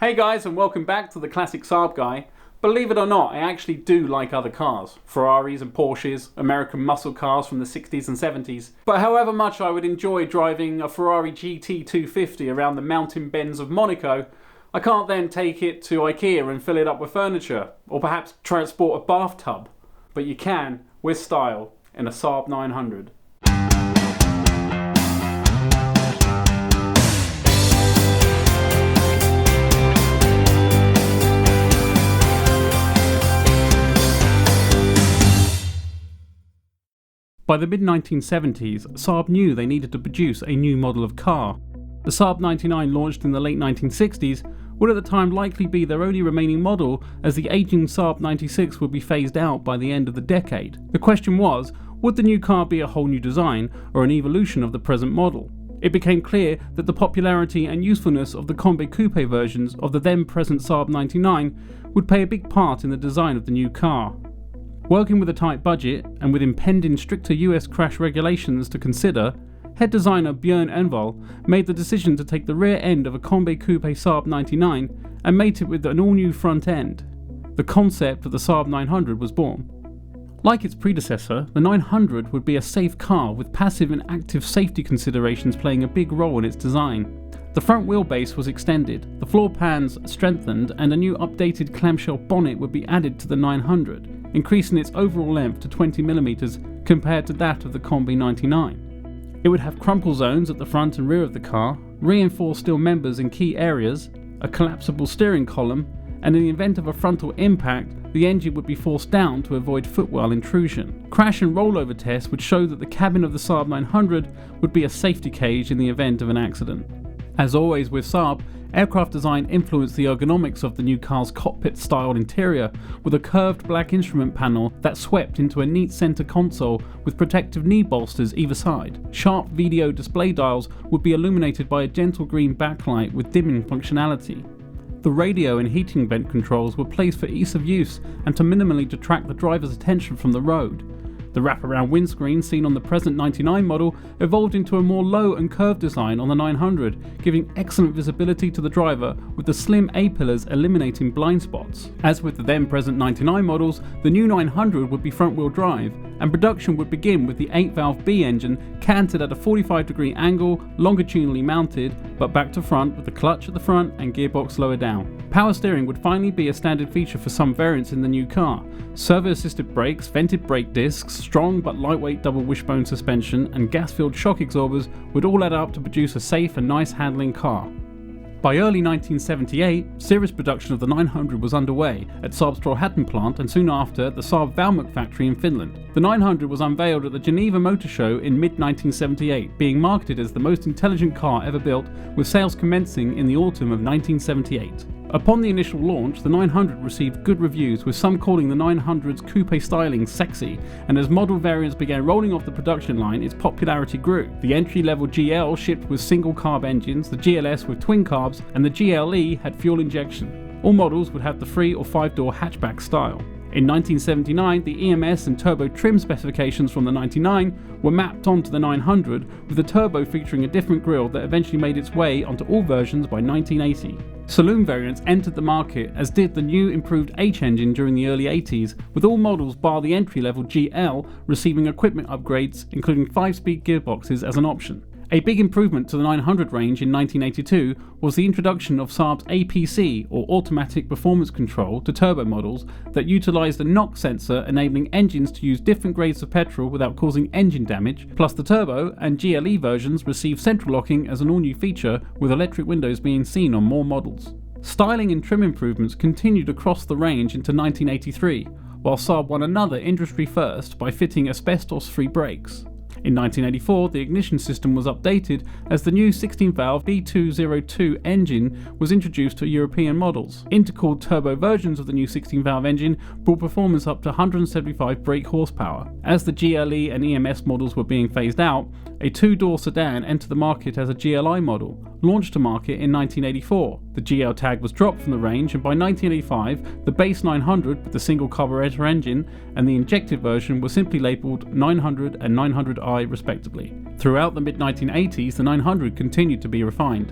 Hey guys, and welcome back to the Classic Saab Guy. Believe it or not, I actually do like other cars. Ferraris and Porsches, American muscle cars from the 60s and 70s. But however much I would enjoy driving a Ferrari GT250 around the mountain bends of Monaco, I can't then take it to IKEA and fill it up with furniture, or perhaps transport a bathtub. But you can, with style, in a Saab 900. By the mid-1970s, Saab knew they needed to produce a new model of car. The Saab 99 launched in the late 1960s would at the time likely be their only remaining model, as the aging Saab 96 would be phased out by the end of the decade. The question was, would the new car be a whole new design or an evolution of the present model? It became clear that the popularity and usefulness of the Combi Coupe versions of the then present Saab 99 would play a big part in the design of the new car. Working with a tight budget and with impending stricter US crash regulations to consider, head designer Björn Envall made the decision to take the rear end of a Combi Coupe Saab 99 and mate it with an all-new front end. The concept of the Saab 900 was born. Like its predecessor, the 900 would be a safe car with passive and active safety considerations playing a big role in its design. The front wheelbase was extended, the floor pans strengthened, and a new updated clamshell bonnet would be added to the 900, increasing its overall length to 20mm compared to that of the Combi 99. It would have crumple zones at the front and rear of the car, reinforced steel members in key areas, a collapsible steering column, and in the event of a frontal impact, the engine would be forced down to avoid footwell intrusion. Crash and rollover tests would show that the cabin of the Saab 900 would be a safety cage in the event of an accident. As always with Saab, aircraft design influenced the ergonomics of the new car's cockpit-style interior, with a curved black instrument panel that swept into a neat center console with protective knee bolsters either side. Sharp video display dials would be illuminated by a gentle green backlight with dimming functionality. The radio and heating vent controls were placed for ease of use and to minimally detract the driver's attention from the road. The wraparound windscreen seen on the present 99 model evolved into a more low and curved design on the 900, giving excellent visibility to the driver with the slim A-pillars eliminating blind spots. As with the then present 99 models, the new 900 would be front-wheel drive, and production would begin with the 8-valve B engine canted at a 45-degree angle, longitudinally mounted, but back to front with the clutch at the front and gearbox lower down. Power steering would finally be a standard feature for some variants in the new car. Servo-assisted brakes, vented brake discs, strong but lightweight double wishbone suspension, and gas-filled shock absorbers would all add up to produce a safe and nice handling car. By early 1978, serious production of the 900 was underway at Saab's Trollhättan plant, and soon after the Saab Valmont factory in Finland. The 900 was unveiled at the Geneva Motor Show in mid-1978, being marketed as the most intelligent car ever built, with sales commencing in the autumn of 1978. Upon the initial launch, the 900 received good reviews, with some calling the 900's coupe styling sexy, and as model variants began rolling off the production line, its popularity grew. The entry-level GL shipped with single-carb engines, the GLS with twin-carbs, and the GLE had fuel injection. All models would have the 3- or 5-door hatchback style. In 1979, the EMS and turbo trim specifications from the 99 were mapped onto the 900, with the turbo featuring a different grille that eventually made its way onto all versions by 1980. Saloon variants entered the market, as did the new improved H engine during the early 80s, with all models bar the entry-level GL receiving equipment upgrades, including 5-speed gearboxes as an option. A big improvement to the 900 range in 1982 was the introduction of Saab's APC, or Automatic Performance Control, to turbo models that utilised a knock sensor, enabling engines to use different grades of petrol without causing engine damage, plus the turbo and GLE versions received central locking as an all-new feature, with electric windows being seen on more models. Styling and trim improvements continued across the range into 1983, while Saab won another industry first by fitting asbestos-free brakes. In 1984, the ignition system was updated as the new 16-valve B202 engine was introduced to European models. Intercooled turbo versions of the new 16-valve engine brought performance up to 175 brake horsepower. As the GLE and EMS models were being phased out, a 2-door sedan entered the market as a GLI model, launched to market in 1984. The GL tag was dropped from the range, and by 1985, the base 900 with the single carburetor engine and the injected version were simply labelled 900 and 900i respectively. Throughout the mid-1980s, the 900 continued to be refined.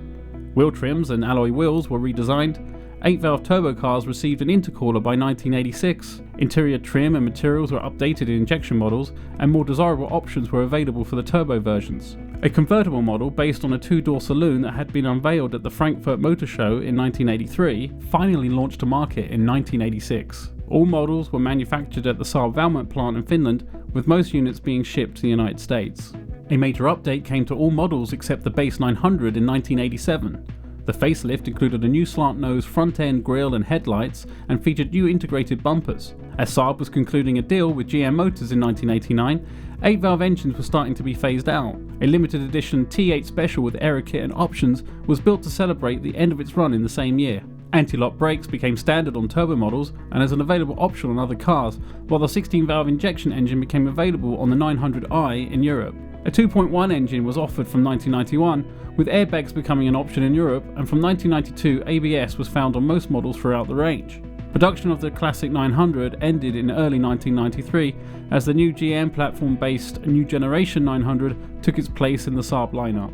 Wheel trims and alloy wheels were redesigned, 8-valve turbo cars received an intercooler by 1986. Interior trim and materials were updated in injection models, and more desirable options were available for the turbo versions. A convertible model based on a two-door saloon that had been unveiled at the Frankfurt Motor Show in 1983 finally launched to market in 1986. All models were manufactured at the Saab Valmet plant in Finland, with most units being shipped to the United States. A major update came to all models except the base 900 in 1987. The facelift included a new slant nose front end grille and headlights, and featured new integrated bumpers. As Saab was concluding a deal with GM Motors in 1989, 8-valve engines were starting to be phased out. A limited edition T8 Special with aero kit and options was built to celebrate the end of its run in the same year. Anti-lock brakes became standard on turbo models and as an available option on other cars, while the 16-valve injection engine became available on the 900i in Europe. A 2.1 engine was offered from 1991, with airbags becoming an option in Europe, and from 1992 ABS was found on most models throughout the range. Production of the classic 900 ended in early 1993 as the new GM platform-based New Generation 900 took its place in the Saab lineup.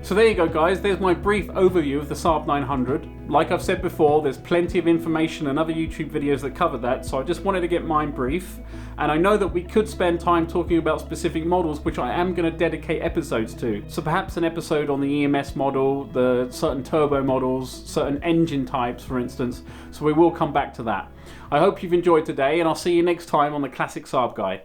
So there you go guys, there's my brief overview of the Saab 900. Like I've said before, there's plenty of information and other YouTube videos that cover that, so I just wanted to get mine brief. And I know that we could spend time talking about specific models, which I am going to dedicate episodes to. So perhaps an episode on the EMS model, the certain turbo models, certain engine types for instance, so we will come back to that. I hope you've enjoyed today, and I'll see you next time on the Classic Saab Guy.